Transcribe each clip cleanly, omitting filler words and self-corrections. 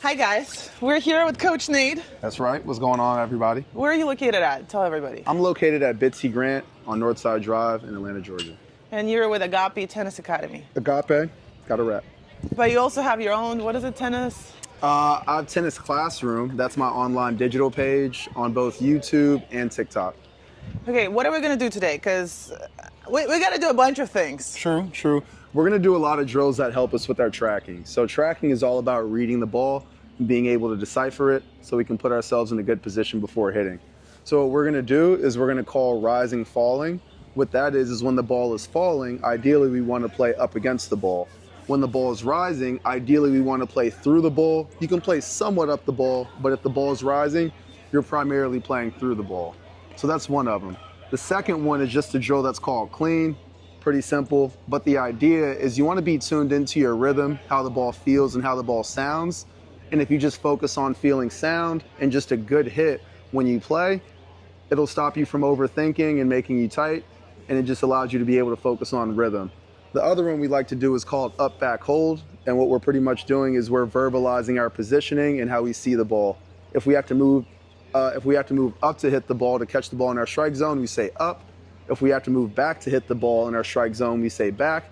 Hi guys, we're here with Coach Nate. That's right. What's going on, everybody? Where are you located at? Tell everybody. I'm located at Bitsy Grant on Northside Drive in Atlanta, Georgia. And you're with Agape Tennis Academy. Agape, got a rep. But you also have your own, what is it, tennis? I have Tennis Classroom. That's my online digital page on both YouTube and TikTok. Okay, what are we going to do today? Because we got to do a bunch of things. True. We're going to do a lot of drills that help us with our tracking. So tracking is all about reading the ball and being able to decipher it so we can put ourselves in a good position before hitting. So what we're going to do is we're going to call rising falling. What that is when the ball is falling, ideally we want to play up against the ball. When the ball is rising, ideally we want to play through the ball. You can play somewhat up the ball, but if the ball is rising, you're primarily playing through the ball. So that's one of them. The second one is just a drill that's called clean. Pretty simple, but the idea is you want to be tuned into your rhythm, how the ball feels and how the ball sounds. And if you just focus on feeling sound and just a good hit when you play, it'll stop you from overthinking and making you tight, and it just allows you to be able to focus on rhythm. The other one we like to do is called up, back, hold, and what we're pretty much doing is we're verbalizing our positioning and how we see the ball. If we have to move up to hit the ball to catch the ball in our strike zone, we say up. If we have to move back to hit the ball in our strike zone, we say back.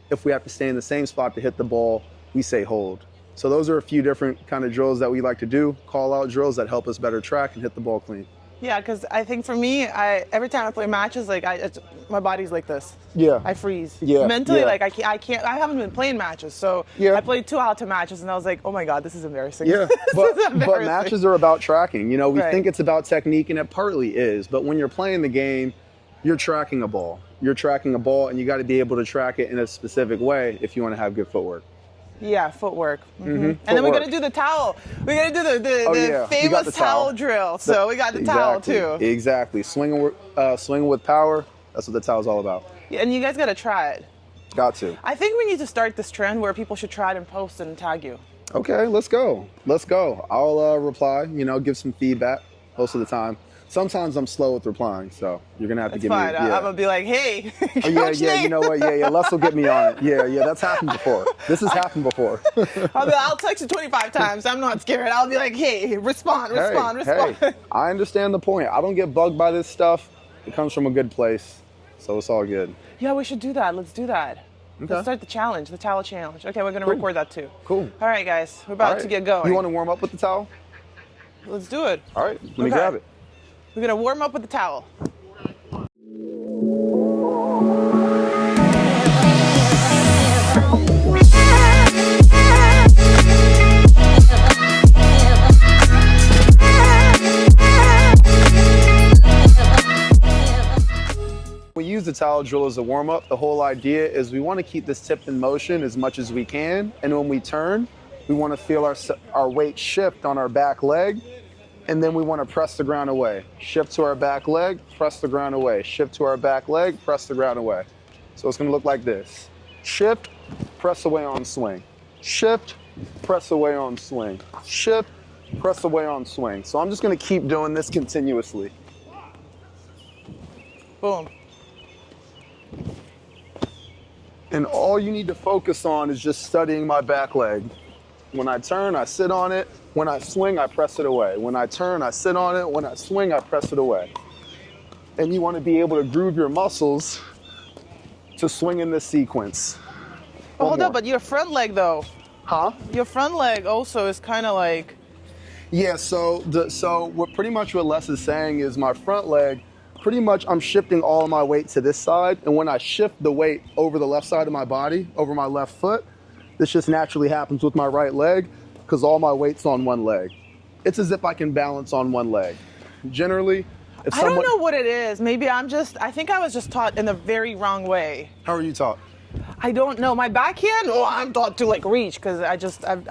If we have to stay in the same spot to hit the ball, we say hold. So those are a few different kind of drills that we like to do, call out drills that help us better track and hit the ball clean. Yeah, because I think for me, every time I play matches, my body's like this. Yeah. I freeze. Yeah. Mentally, yeah. I haven't been playing matches, so Yeah. I played 2 Alta matches, and I was like, oh my God, this is embarrassing. Yeah, This is embarrassing. but matches are about tracking. You know, we Right. think it's about technique, and it partly is. But when you're playing the game, you're tracking a ball. You're tracking a ball, and you got to be able to track it in a specific way if you want to have good footwork. Yeah, footwork. Mm-hmm. And then we Footwork. got to do the towel. We got to do the We got famous the towel towel. drill. So we got the towel too. Exactly. Swinging with power. That's what the towel's all about. Yeah, and you guys got to try it. Got to. I think we need to start this trend where people should try it and post and tag you. Okay, let's go. I'll reply. Give some feedback most of the time. Sometimes I'm slow with replying, so you're gonna have to It's give fine. me. I'm Yeah. gonna be like, hey, Oh, yeah, Coach yeah. Nate. You know what? Yeah. Les will get me on it. Yeah. That's happened before. This has happened before. I'll text you 25 times. I'm not scared. I'll be like, hey, respond. Hey, I understand the point. I don't get bugged by this stuff. It comes from a good place, so it's all good. Yeah, we should do that. Let's do that. Okay. Let's start the challenge, the towel challenge. Okay, we're gonna Cool. record that too. Cool. All right, guys, we're about All right. to get going. You want to warm up with the towel? Let's do it. All right. Let me Okay. grab it. We're gonna warm up with the towel. We use the towel drill as a warm-up. The whole idea is we want to keep this tip in motion as much as we can, and when we turn, we want to feel our weight shift on our back leg, and then we want to press the ground away. Shift to our back leg, press the ground away. Shift to our back leg, press the ground away. So it's going to look like this. Shift, press away on swing. Shift, press away on swing. Shift, press away on swing. So I'm just going to keep doing this continuously. Boom. And all you need to focus on is just studying my back leg. When I turn, I sit on it. When I swing, I press it away. When I turn, I sit on it. When I swing, I press it away. And you want to be able to groove your muscles to swing in this sequence. Oh, One hold more. up, but your front leg though. Huh? Your front leg also is kind of like. Yeah, so what Les is saying is my front leg, pretty much I'm shifting all of my weight to this side, and when I shift the weight over the left side of my body, over my left foot, this just naturally happens with my right leg because all my weight's on one leg. It's as if I can balance on one leg. Generally, if I don't know what it is. Maybe I think I was just taught in the very wrong way. How are you taught? I don't know. My backhand, I'm taught to like reach because I'm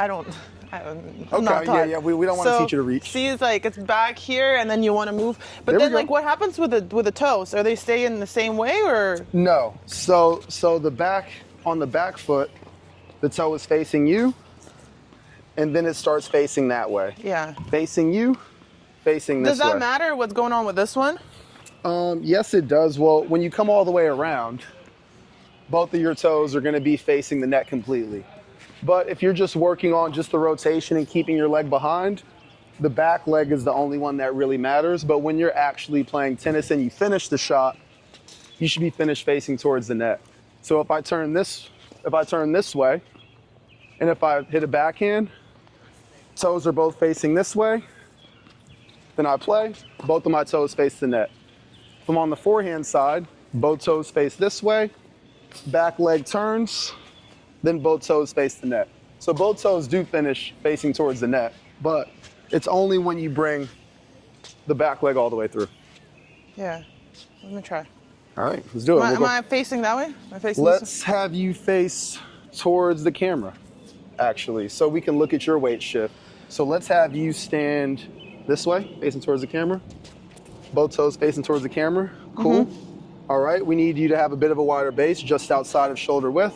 not taught. Yeah, we don't want to teach you to reach. See, it's like it's back here, and then you want to move. But There we then, go. like, what happens with the toes? Are they staying the same way, or? No. So the back on the back foot, the toe is facing you, and then it starts facing that way. Yeah. Facing you, facing this Does that way. matter? What's going on with this one? Yes, it does. Well, when you come all the way around, both of your toes are going to be facing the net completely. But if you're just working on just the rotation and keeping your leg behind, the back leg is the only one that really matters. But when you're actually playing tennis and you finish the shot, you should be finished facing towards the net. So if I turn this way, and if I hit a backhand, toes are both facing this way, then I play, both of my toes face the net. If I'm on the forehand side, both toes face this way, back leg turns, then both toes face the net. So both toes do finish facing towards the net, but it's only when you bring the back leg all the way through. Yeah, let me try. All right, let's do it. Am I facing that way? Am I facing Let's this have you face towards the camera, actually, so we can look at your weight shift. So let's have you stand this way, facing towards the camera. Both toes facing towards the camera. Cool. All right, we need you to have a bit of a wider base, just outside of shoulder width.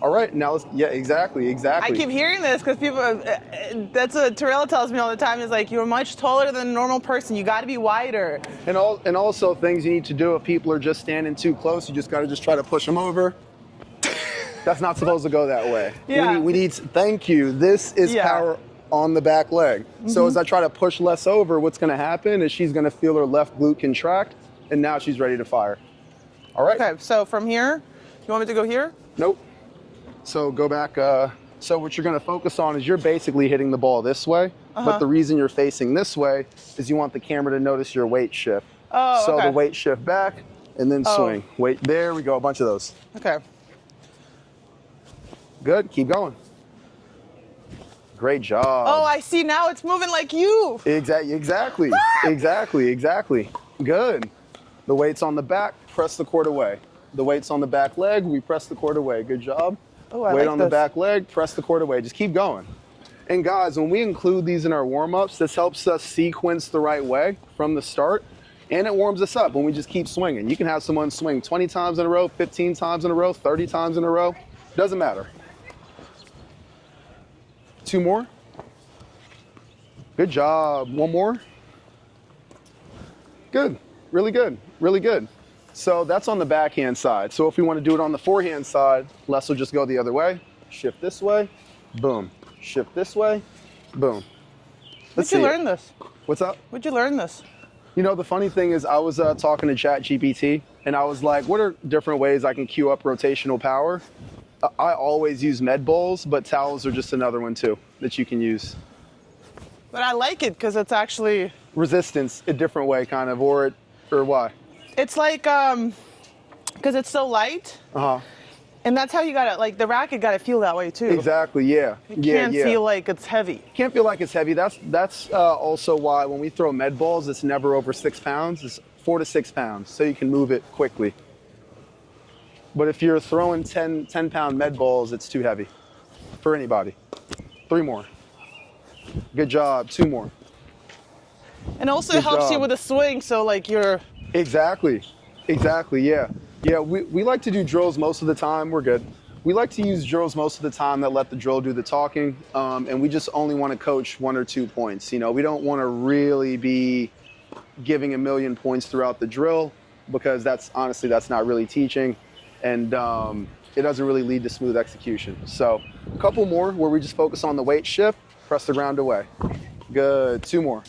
All right, now let's, yeah, exactly. I keep hearing this because people, that's what Terrell tells me all the time, is like, you're much taller than a normal person. You got to be wider. And also things you need to do if people are just standing too close, you just got to just try to push them over. That's not supposed to go that way. Yeah. We need, thank you. This is power on the back leg. So as I try to push less over, what's going to happen is she's going to feel her left glute contract, and now she's ready to fire. All right. Okay, so from here, you want me to go here? Nope. So go back. So what you're going to focus on is you're basically hitting the ball this way, but the reason you're facing this way is you want the camera to notice your weight shift. Oh, so okay. the weight shift back and then swing. Wait, there we go, a bunch of those. Okay. Good, keep going. Great job. Oh, I see now it's moving like you. Exactly. Good. The weight's on the back, press the cord away. The weight's on the back leg, we press the cord away. Good job. Oh, I Weight like on this. the back leg, press the cord away. Just keep going. And guys, when we include these in our warm-ups, this helps us sequence the right way from the start, and it warms us up when we just keep swinging. You can have someone swing 20 times in a row, 15 times in a row, 30 times in a row. Doesn't matter. 2 more. Good job. 1 more. Good. Really good. Really good. So that's on the backhand side. So if we want to do it on the forehand side, Les will just go the other way. Shift this way. Boom. Shift this way. Boom. Where'd you learn this? What's up? Where'd you learn this? You know, the funny thing is I was talking to ChatGPT, and I was like, what are different ways I can cue up rotational power? I always use med bowls, but towels are just another one too that you can use. But I like it because it's actually... Resistance, a different way kind of, or why? It's like, because it's so light. And that's how you gotta, like, the racket gotta feel that way too. Exactly, yeah. It can't feel like it's heavy. Can't feel like it's heavy. That's also why when we throw med balls, it's never over 6 pounds. It's 4 to 6 pounds, so you can move it quickly. But if you're throwing 10-pound med balls, it's too heavy for anybody. 3 more. Good job. 2 more. And also it helps you with the swing, so like you're... Exactly, yeah. Yeah, we like to do drills most of the time. We're good. We like to use drills most of the time that let the drill do the talking, and we just only want to coach 1 or 2 points. You know, we don't want to really be giving a million points throughout the drill because that's not really teaching, and it doesn't really lead to smooth execution. So a couple more where we just focus on the weight shift, press the ground away. Good. 2 more.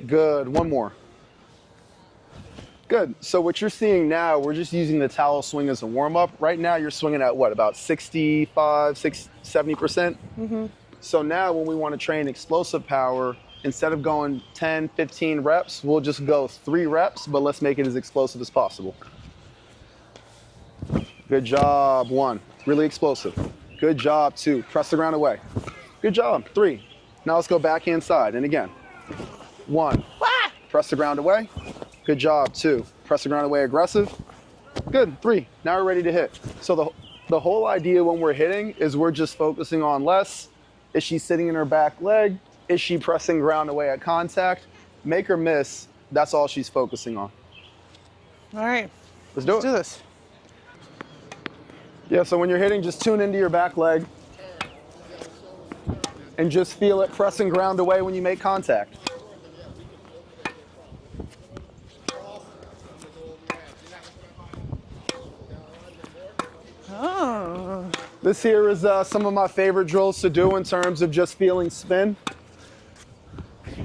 Good. 1 more. Good. So what you're seeing now, we're just using the towel swing as a warm-up. Right now you're swinging at what, about 65, 70%? So now when we want to train explosive power, instead of going 10, 15 reps, we'll just go 3 reps, but let's make it as explosive as possible. Good job. 1. Really explosive. Good job. 2. Press the ground away. Good job. 3. Now let's go backhand side. And again. 1. Press the ground away. Good job. 2. Press the ground away, aggressive. Good. 3. Now we're ready to hit. So the whole idea when we're hitting is we're just focusing on less. Is she sitting in her back leg? Is she pressing ground away at contact? Make her miss. That's all she's focusing on. All right. Let's do this. Yeah, so when you're hitting, just tune into your back leg and just feel it pressing ground away when you make contact. This here is some of my favorite drills to do in terms of just feeling spin.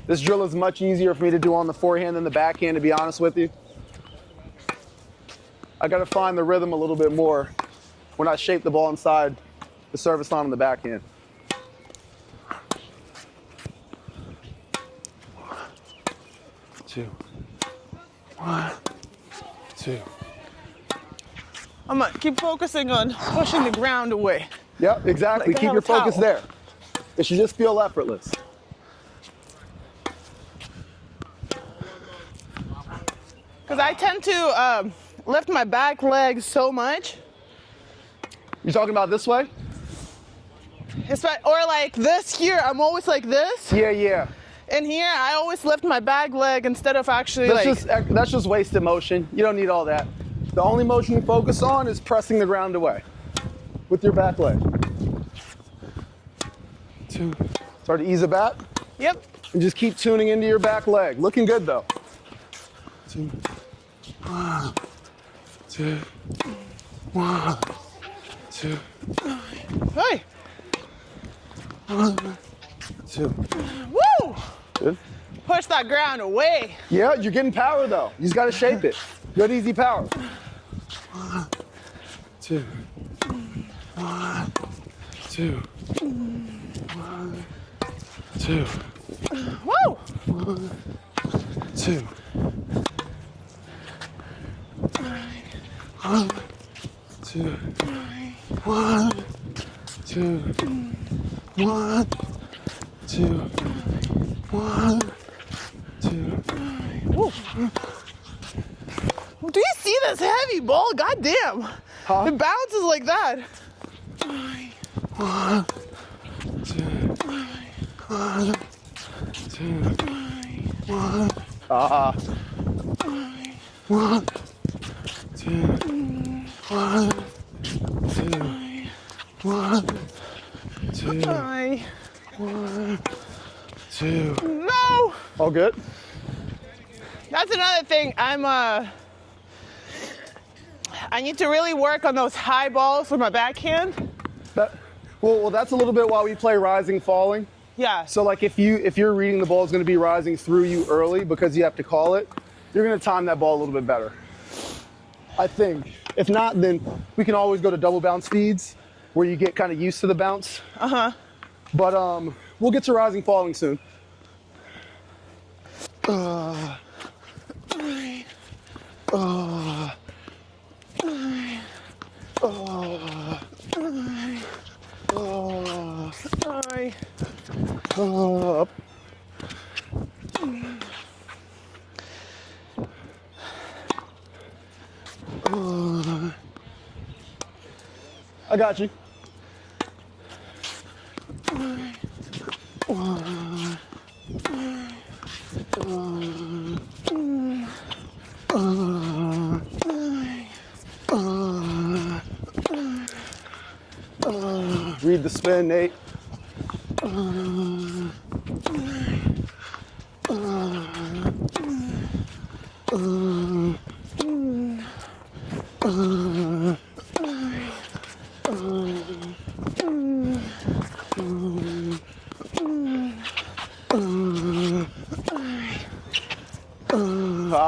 This drill is much easier for me to do on the forehand than the backhand, to be honest with you. I got to find the rhythm a little bit more when I shape the ball inside the service line on the backhand. 2, 1, 2. I'm gonna keep focusing on pushing the ground away. Yep, exactly. Like I Keep have your a towel. focus there. It should just feel effortless. Because I tend to lift my back leg so much. You talking about this way? Or like this here, I'm always like this. Yeah, yeah. And here, I always lift my back leg instead of actually That's just wasted motion. You don't need all that. The only motion you focus on is pressing the ground away with your back leg. 2. Start to ease it back. Yep. And just keep tuning into your back leg. Looking good though. 2, 1, 2, 1, 2. Hey. 1, 2. Woo! Good. Push that ground away. Yeah, you're getting power though. You just gotta shape it. Good, easy power. 1, 2. 1, 2. 1, 2. Woo! 1, 2. 1, 2. 1, 2. 1, 2. 1, 2. Woo. Do you see this heavy ball? God damn. Huh? It bounces like that. 1, 2. 1, 2. 1. 1, 2. 1, 2. 1, 2. Ay. 1, 2. No! All good? That's another thing. I need to really work on those high balls with my backhand. Well, that's a little bit why we play rising, falling. Yeah. So like if you're reading the ball is going to be rising through you early because you have to call it, you're going to time that ball a little bit better. I think. If not, then we can always go to double bounce speeds where you get kind of used to the bounce. Uh-huh. But we'll get to rising, falling soon. Ay. Up. I got you. Read the spin, Nate.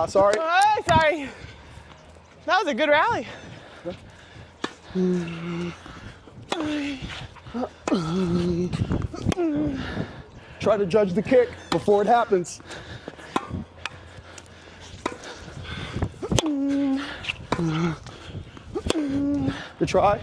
Sorry. Oh, sorry. That was a good rally. Try to judge the kick before it happens. Good try.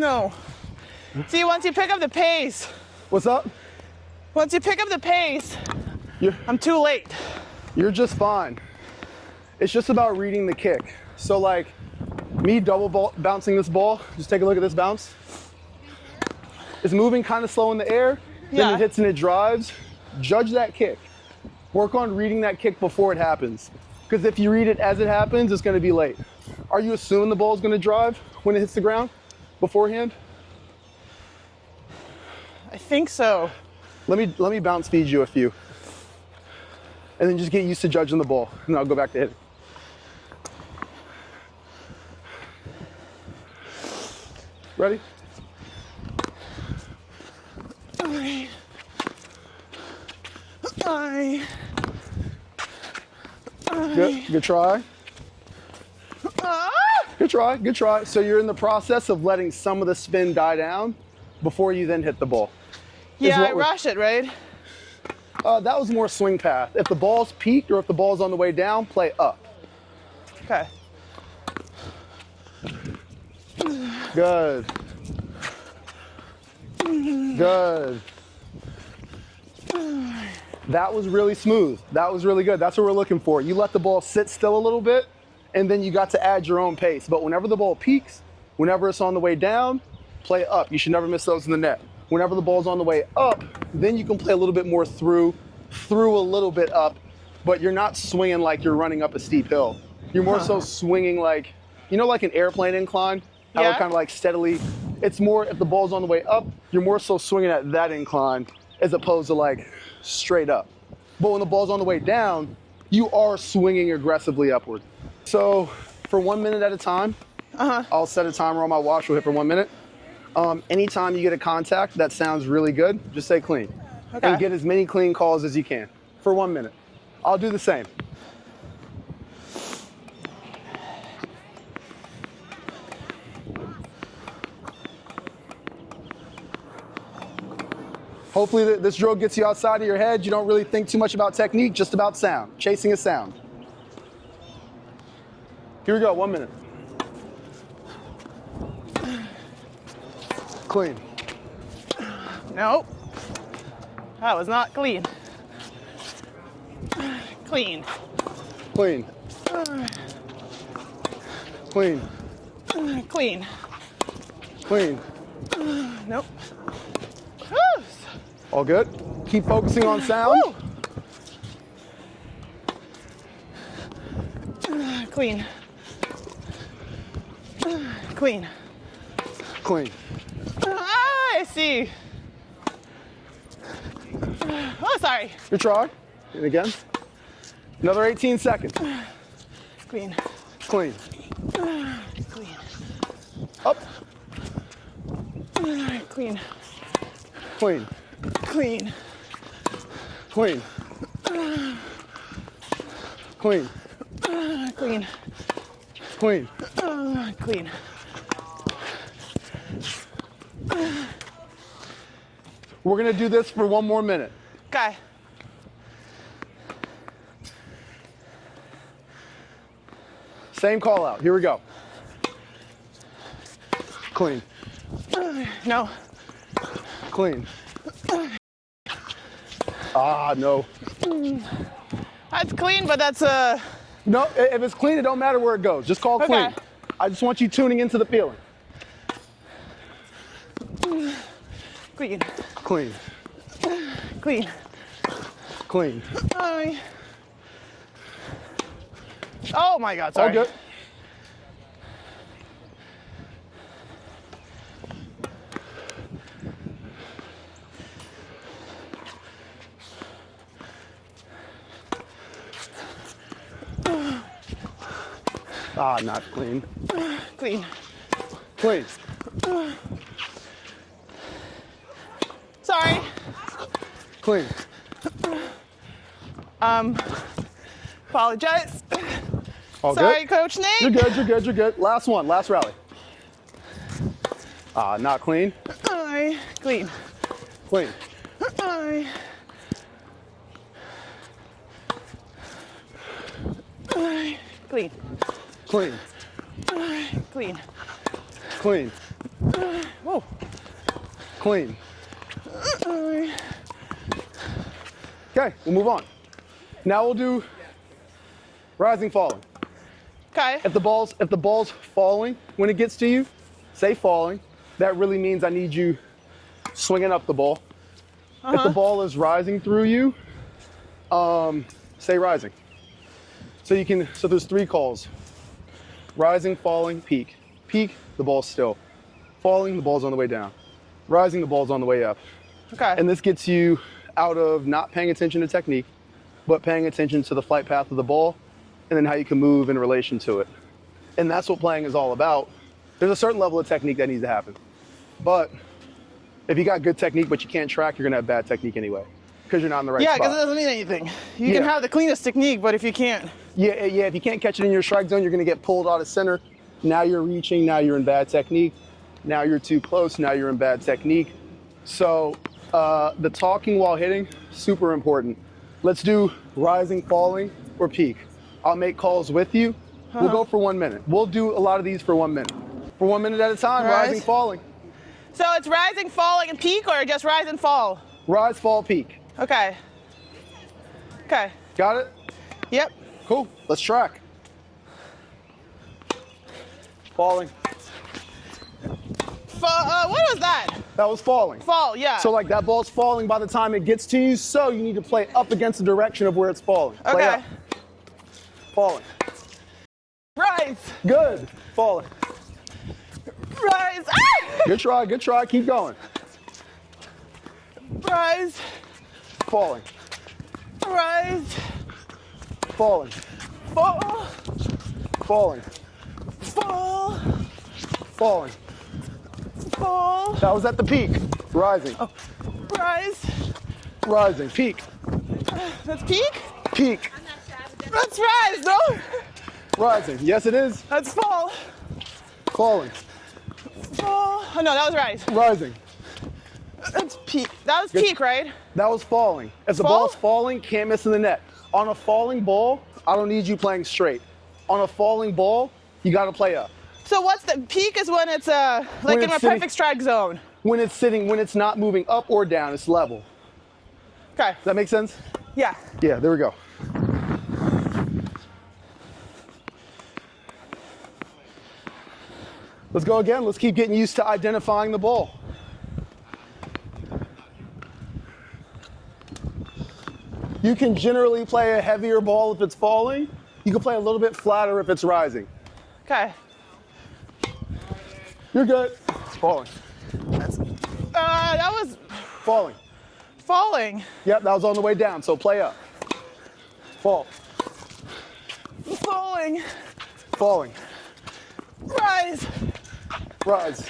No. See, once you pick up the pace, What's up? Once you pick up the pace, You're, I'm too late. you're just fine. It's just about reading the kick. So like me bouncing this ball, just take a look at this bounce. It's moving kind of slow in the air, then Yeah. it hits and it drives. Judge that kick. Work on reading that kick before it happens. Because if you read it as it happens, it's going to be late. Are you assuming the ball is going to drive when it hits the ground beforehand? I think so. Let me bounce feed you a few. And then just get used to judging the ball. And I'll go back to hitting. Ready? Good try. Good try. So you're in the process of letting some of the spin die down before you then hit the ball. Yeah, I rush it, right? That was more swing path. If the ball's peaked or if the ball's on the way down, play up. Okay. Good. Good. That was really smooth. That was really good. That's what we're looking for. You let the ball sit still a little bit, and then you got to add your own pace. But whenever the ball peaks, whenever it's on the way down, play up. You should never miss those in the net. Whenever the ball's on the way up, then you can play a little bit more through a little bit up, but you're not swinging like you're running up a steep hill. You're more so swinging like, you know, like an airplane incline? How Yeah. it kind of like steadily, it's more, if the ball's on the way up, you're more so swinging at that incline as opposed to like straight up. But when the ball's on the way down, you are swinging aggressively upward. So for 1 minute at a time, I'll set a timer on my watch, we'll hit for 1 minute. Anytime you get a contact that sounds really good, just say clean. Okay. And get as many clean calls as you can for 1 minute. I'll do the same. Hopefully this drill gets you outside of your head. You don't really think too much about technique, just about sound, chasing a sound. Here we go, 1 minute. Clean. Nope. That was not clean. Clean. Clean. Clean. Clean. Clean. Nope. Whew. All good? Keep focusing on sound. Woo. Clean. Clean. Clean. I see. Oh, sorry. Good try. And again. Another 18 seconds. Clean. Clean. Clean. Up. Clean. Clean. Clean. Clean. Clean. Clean. Clean. Clean. We're gonna do this for 1 more minute. Okay. Same call out. Here we go. Clean. No. Clean. Ah, no. That's clean, but that's No, if it's clean, it don't matter where it goes. Just call clean. Okay. I just want you tuning into the feeling. clean. Clean. Clean. Clean. Oh my God, sorry. All good. Ah, not clean. Clean. Clean. Sorry. Clean. Apologize. All Sorry, good? Coach Nate. You're good, you're good, you're good. Last one, last rally. Ah, not clean. Clean. Clean. Clean. Clean. Clean. Clean. Whoa. Clean. Okay, we'll move on. Now we'll do rising, falling. Okay. If the ball's falling when it gets to you, say falling. That really means I need you swinging up the ball. If the ball is rising through you, say rising. So there's 3 calls. Rising, falling, peak. Peak, the ball's still. Falling, the ball's on the way down. Rising, the ball's on the way up. Okay. And this gets you out of not paying attention to technique, but paying attention to the flight path of the ball and then how you can move in relation to it. And that's what playing is all about. There's a certain level of technique that needs to happen. But if you got good technique but you can't track, you're gonna have bad technique anyway because you're not in the right Yeah, spot. because it doesn't mean anything. You can have the cleanest technique, but if you can't. Yeah, if you can't catch it in your strike zone, you're gonna get pulled out of center. Now you're reaching, now you're in bad technique. Now you're too close, now you're in bad technique. So the talking while hitting, super important. Let's do rising, falling, or peak. I'll make calls with you. We'll go for 1 minute. We'll do a lot of these for 1 minute. For 1 minute at a time, rising, falling. So it's rising, falling, and peak, or just rise and fall? Rise, fall, peak. Okay. Okay. Got it? Yep. Cool, let's track. Falling. What was that? That was falling. Fall, yeah. So like that ball's falling by the time it gets to you, so you need to play up against the direction of where it's falling. Play Okay. up. Falling. Rise. Good. Falling. Rise. Ah! Good try, keep going. Rise. Falling. Rise. Falling. Fall. Falling. Fall. Falling. Fall. That was at the peak. Rising. Oh. Rise. Rising. Peak. That's peak? Peak. That's rise, no? Rising. Yes, it is. That's fall. Falling. Fall. Oh, no, that was rise. Rising. That's peak. That was peak, right? That was falling. If the Fall? ball's falling, can't miss in the net. On a falling ball, I don't need you playing straight. On a falling ball, you got to play up. So what's the peak is when it's like When in it's my sitting- perfect strike zone. When it's sitting, when it's not moving up or down, it's level. Okay. Does that make sense? Yeah. Yeah, there we go. Let's go again. Let's keep getting used to identifying the ball. You can generally play a heavier ball if it's falling. You can play a little bit flatter if it's rising. Okay. You're good. Falling. That was Falling. falling. Yep, that was on the way down, so play up. Fall. Falling. Falling. Rise. Rise.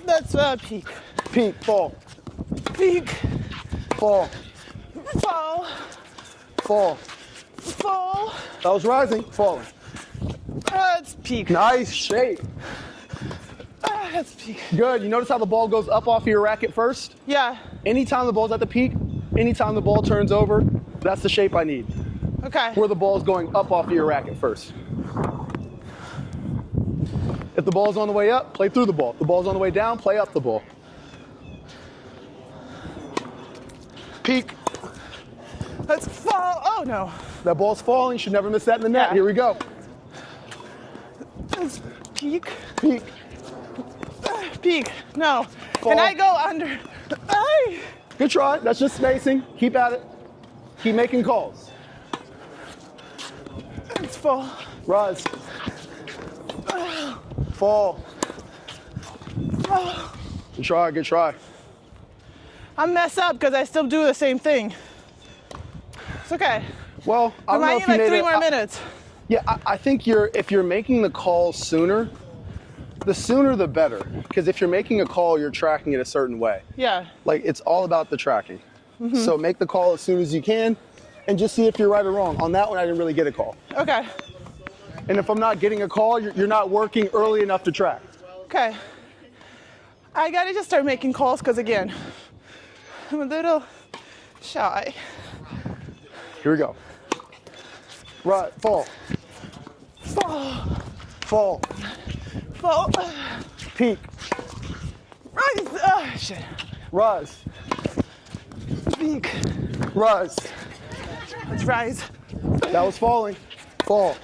That's peak. Peak. Fall. Peak. Fall. Fall. Fall. Fall. That was rising. Falling. That's peak. Nice shape. That's peak. Good. You notice how the ball goes up off of your racket first? Yeah. Anytime the ball's at the peak, anytime the ball turns over, that's the shape I need. Okay. Where the ball's going up off of your racket first. If the ball's on the way up, play through the ball. If the ball's on the way down, play up the ball. Peak. Let's fall. Oh no. That ball's falling. Should never miss that in the net. Yeah. Here we go. That's peak. Peak. Peak. No. Fall. Can I go under? Ay. Good try. That's just spacing. Keep at it. Keep making calls. It's fall. Rise. Fall. Good try. Good try. I mess up because I still do the same thing. It's okay. Well, I don't know I if need you like made 3 more minutes. Yeah, I think if you're making the call sooner, the sooner the better. Because if you're making a call, you're tracking it a certain way. Yeah. Like, it's all about the tracking. So make the call as soon as you can and just see if you're right or wrong. On that one, I didn't really get a call. Okay. And if I'm not getting a call, you're not working early enough to track. Okay. I gotta just start making calls because again, I'm a little shy. Here we go. Right, fall, Fall. fall, Fall. peak, Rise. Oh, shit. rise, Peek. Rise. Let's rise. That was falling. Fall.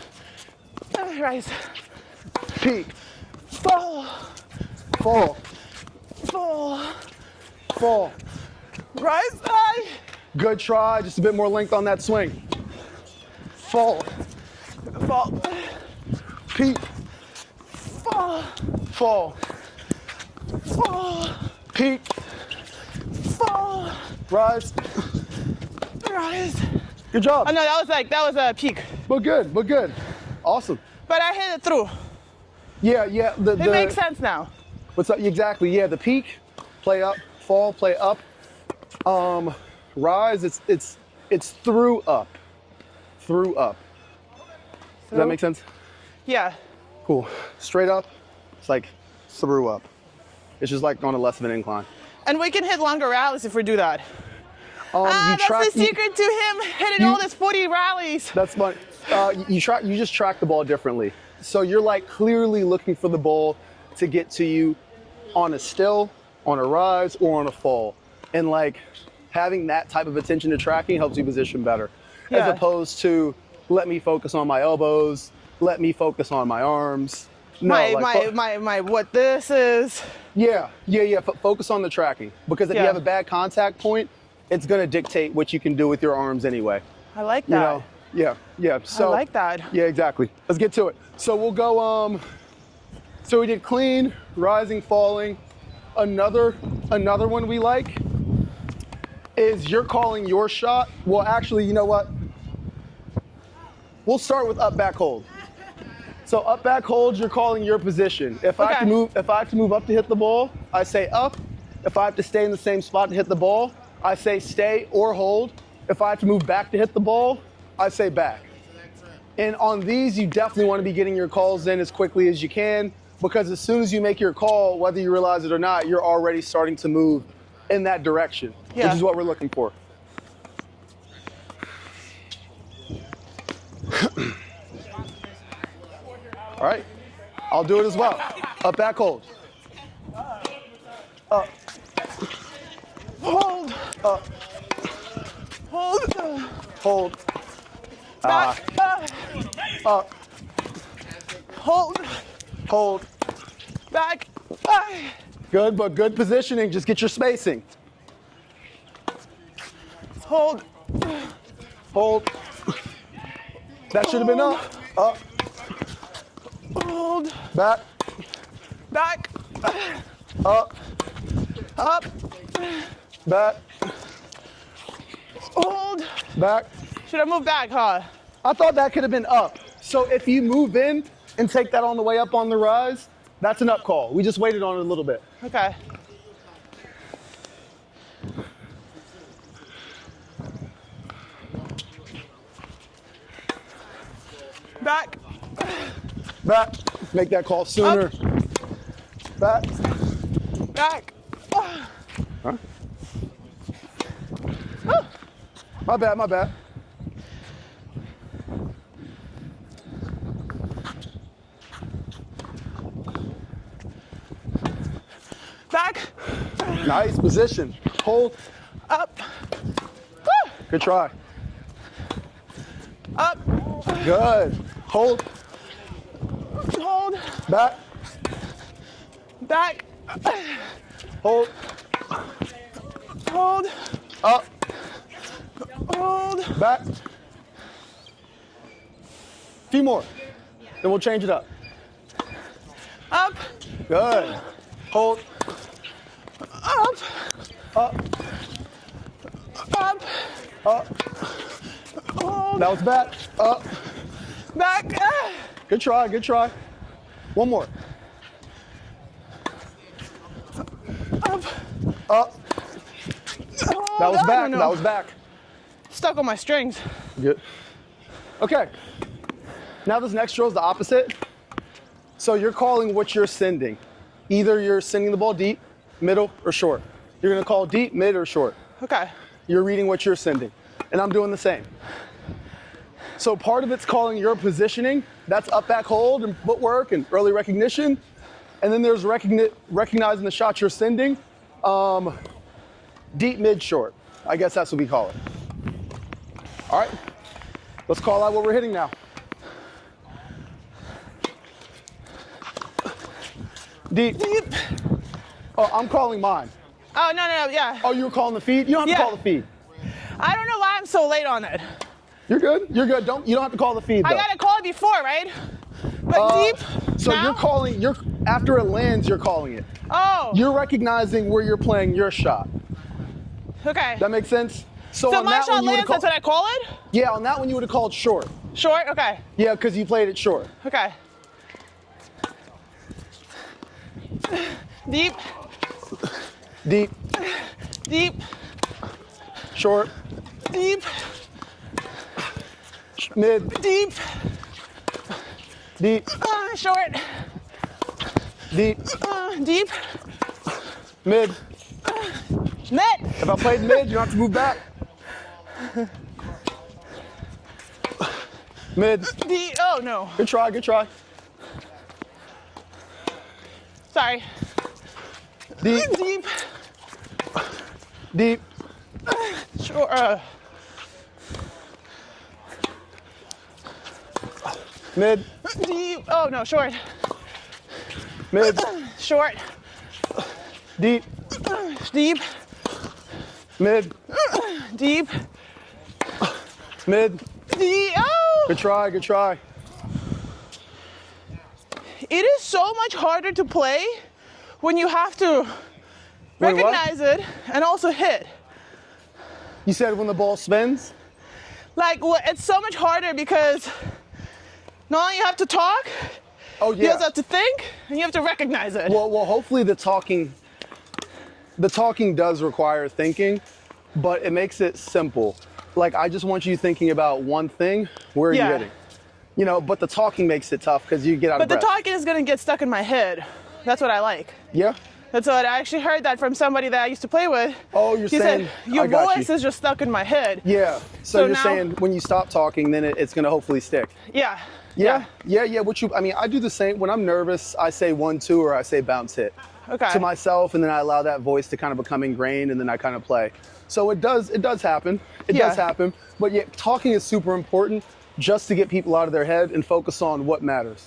Rise. Peek. Fall. Fall. Fall. Fall. Rise. High. Good try. Just a bit more length on that swing. Fall. Fall. Peek. Fall. Fall. Fall. Peek. Fall. Rise. Rise. Good job. Oh no, that was a peak. But good. Awesome. But I hit it through. Yeah. It makes sense now. What's up? Exactly. Yeah. The peak, play up. Fall, play up. Rise. It's through up. Through up. Does that make sense? Yeah. Cool. Straight up. It's like through up. It's just like on a less of an incline. And we can hit longer rallies if we do that. That's the secret to him hitting all these 40 rallies. That's fun. You just track the ball differently. So you're like clearly looking for the ball to get to you on a still, on a rise, or on a fall. And like having that type of attention to tracking helps you position better. Yeah. As opposed to let me focus on my elbows, let me focus on my arms. No, my what this is. Yeah. Focus on the tracking, because if you have a bad contact point, it's going to dictate what you can do with your arms anyway. I like that. Yeah. So I like that. Yeah, exactly. Let's get to it. So we'll go. So we did clean, rising, falling. Another one we like is you're calling your shot. Well, actually, you know what? We'll start with up, back, hold. So up, back, hold, you're calling your position. If I have to move up to hit the ball, I say up. If I have to stay in the same spot to hit the ball, I say stay or hold. If I have to move back to hit the ball, I say back. And on these, you definitely want to be getting your calls in as quickly as you can, because as soon as you make your call, whether you realize it or not, you're already starting to move in that direction, which is what we're looking for. All right, I'll do it as well. Up, back, hold. Up. Hold. Up. Hold. Hold. Back. Up. Hold. Hold. Back. Good, but good positioning. Just get your spacing. Hold. Hold. That should have been up. Up. Hold. Back. Back. Up. Up. Back. Hold. Back. Should I move back, huh? I thought that could have been up. So if you move in and take that on the way up on the rise, that's an up call. We just waited on it a little bit. Okay. Back. Back. Make that call sooner. Up. Back. Back. Huh? My bad. Back. Nice position. Hold. Up. Good try. Up. Good. Hold. Hold. Back. Back. Hold. Hold. Up. Hold. Back. Few more. Then we'll change it up. Up. Good. Hold. Up. Up. Up. Up. Hold. That was back. Up. Back. Good try. One more. Up. Up. That was back. No. That was back. Stuck on my strings. Good. Okay. Now this next drill is the opposite. So you're calling what you're sending. Either you're sending the ball deep, middle, or short. You're gonna call deep, mid, or short. Okay. You're reading what you're sending. And I'm doing the same. So part of it's calling your positioning. That's up, back, hold, and footwork, and early recognition. And then there's recognizing the shot you're sending. Deep, mid, short. I guess that's what we call it. All right, let's call out what we're hitting now. Deep. Deep. Oh, I'm calling mine. Oh, no, yeah. Oh, you were calling the feed? You don't have to call the feed. I don't know why I'm so late on it. You're good. You're good. You don't have to call the feed though. I gotta call it before, right? But deep. So now? After it lands, you're calling it. Oh. You're recognizing where you're playing your shot. Okay. That makes sense? So on my that shot one, lands, that's what I call it? Yeah, on that one you would have called short. Short? Okay. Yeah, because you played it short. Okay. Deep. Deep. Deep. Short. Deep. Mid. Deep. Deep. Short. Deep. Deep. Mid. Net. If I played mid, you don't have to move back. Mid. Deep. Oh, no. Good try, good try. Sorry. Deep. Deep. Deep. Short. Mid. Deep. Oh, no. Short. Mid. Short. Deep. Deep. Mid. Deep. Mid. Deep. Oh! Good try, good try. It is so much harder to play when you have to Wait, recognize it and also hit. You said when the ball spins? Like, it's so much harder because not only you have to talk, Oh, you yeah. also have to think, and you have to recognize it. Well, hopefully the talking does require thinking, but it makes it simple. Like, I just want you thinking about one thing, where are you hitting? You know, but the talking makes it tough because you get out of breath. But the talking is gonna get stuck in my head. That's what I like. Yeah? That's what I actually heard that from somebody that I used to play with. Oh, you're He saying, said, your I got voice you. is just stuck in my head. Yeah, so you're now- saying when you stop talking, then it's gonna hopefully stick. Yeah. Yeah. I do the same. When I'm nervous, I say 1-2 or I say bounce hit Okay. to myself, and then I allow that voice to kind of become ingrained, and then I kind of play. So it does happen. It does happen. But yeah, talking is super important just to get people out of their head and focus on what matters.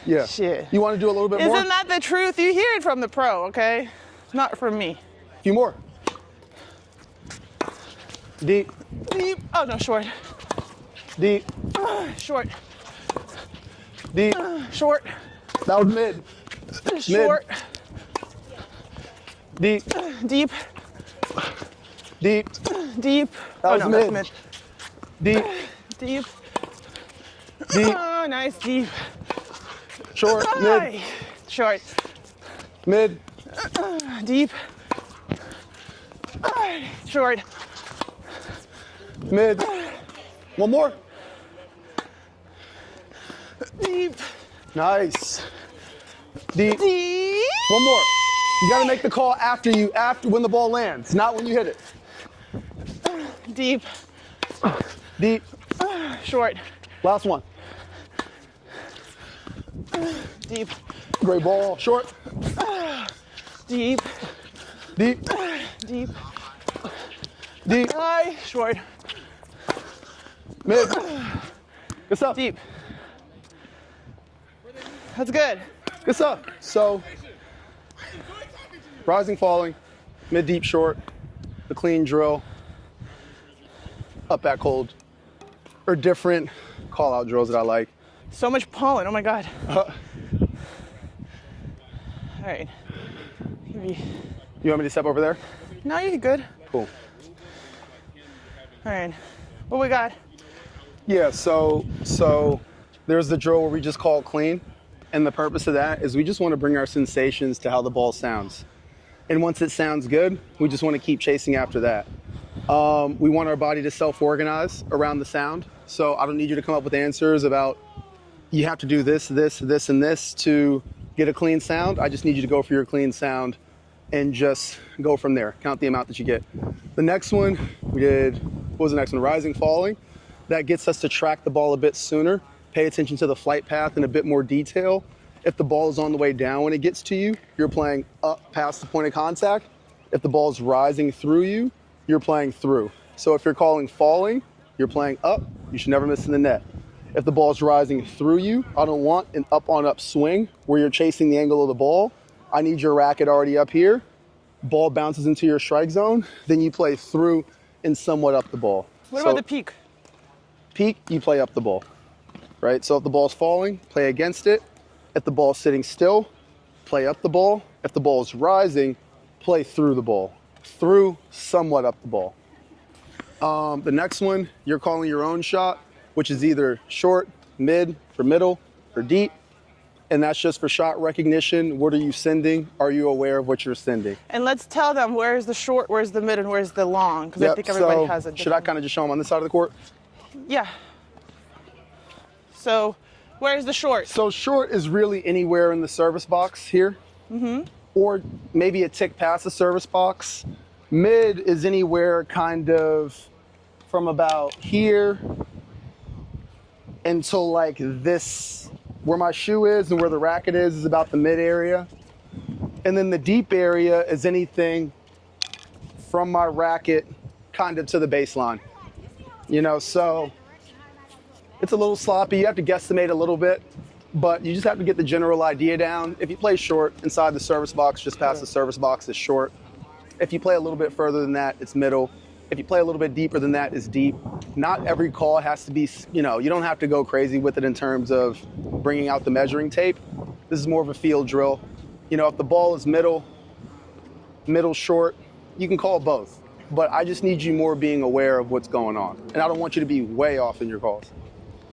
Yeah. Shit. You want to do a little bit more? Isn't that the truth? You hear it from the pro, okay? Not from me. A few more. Deep, Deep. Oh, no, short. deep, Short. deep. Short. That was mid. Short. Deep, Deep. deep, Deep. That Oh, was no, mid. that's mid. deep, Deep. deep, Oh, nice. Deep. short, mid, Ay. Short. mid, Deep. Ay. Short. mid. One more. Deep. Nice. Deep. Deep. One more. You gotta make the call after when the ball lands, not when you hit it. Deep. Deep. Short. Last one. Deep. Great ball. Short. Deep. Deep. Deep. Deep. Ay. Short. Mid. Good stuff. Deep. That's good. Good stuff. So, rising, falling, mid, deep, short, the clean drill, up, back, cold, or different call out drills that I like. So much pollen. Oh my God. All right. Maybe. You want me to step over there? No, you're good. Cool. All right. What we got? Yeah, so there's the drill where we just call clean. And the purpose of that is we just want to bring our sensations to how the ball sounds. And once it sounds good, we just want to keep chasing after that. We want our body to self-organize around the sound. So I don't need you to come up with answers about you have to do this, this, this, and this to get a clean sound. I just need you to go for your clean sound and just go from there. Count the amount that you get. The next one we did, what was the next one? Rising, falling. That gets us to track the ball a bit sooner. Pay attention to the flight path in a bit more detail. If the ball is on the way down when it gets to you, you're playing up past the point of contact. If the ball is rising through you, you're playing through. So if you're calling falling, you're playing up, you should never miss in the net. If the ball's rising through you, I don't want an up on up swing where you're chasing the angle of the ball. I need your racket already up here. Ball bounces into your strike zone, then you play through and somewhat up the ball. What about the peak? Peak, you play up the ball, right? So if the ball's falling, play against it. If the ball's sitting still, play up the ball. If the ball's rising, play through the ball. Through, somewhat up the ball. The next one, you're calling your own shot, which is either short, mid, for middle, or deep. And that's just for shot recognition. What are you sending? Are you aware of what you're sending? And let's tell them where's the short, where's the mid, and where's the long, because I think everybody has a different... Should I kind of just show them on this side of the court? Yeah. So where's the short? So short is really anywhere in the service box here. Or maybe a tick past the service box. Mid is anywhere kind of from about here until like this, where my shoe is and where the racket is about the mid area. And then the deep area is anything from my racket kind of to the baseline. You know, so it's a little sloppy. You have to guesstimate a little bit, but you just have to get the general idea down. If you play short inside the service box, just past the service box is short. If you play a little bit further than that, it's middle. If you play a little bit deeper than that, it's deep. Not every call has to be, you know, you don't have to go crazy with it in terms of bringing out the measuring tape. This is more of a field drill. You know, if the ball is middle short, you can call both. But I just need you more being aware of what's going on. And I don't want you to be way off in your calls.